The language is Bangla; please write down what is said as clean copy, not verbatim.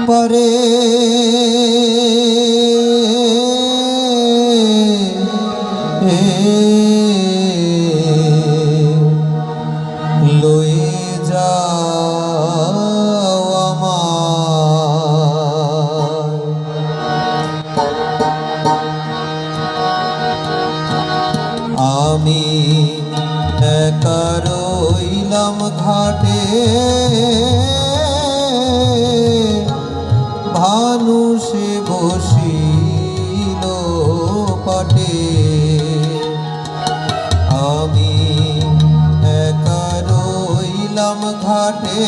পরে লয়ে যাও আমায়। আমি একা রইলাম ঘাটে, ভানুষে বসিল পাটে। আমি একা রইলাম ঘাটে,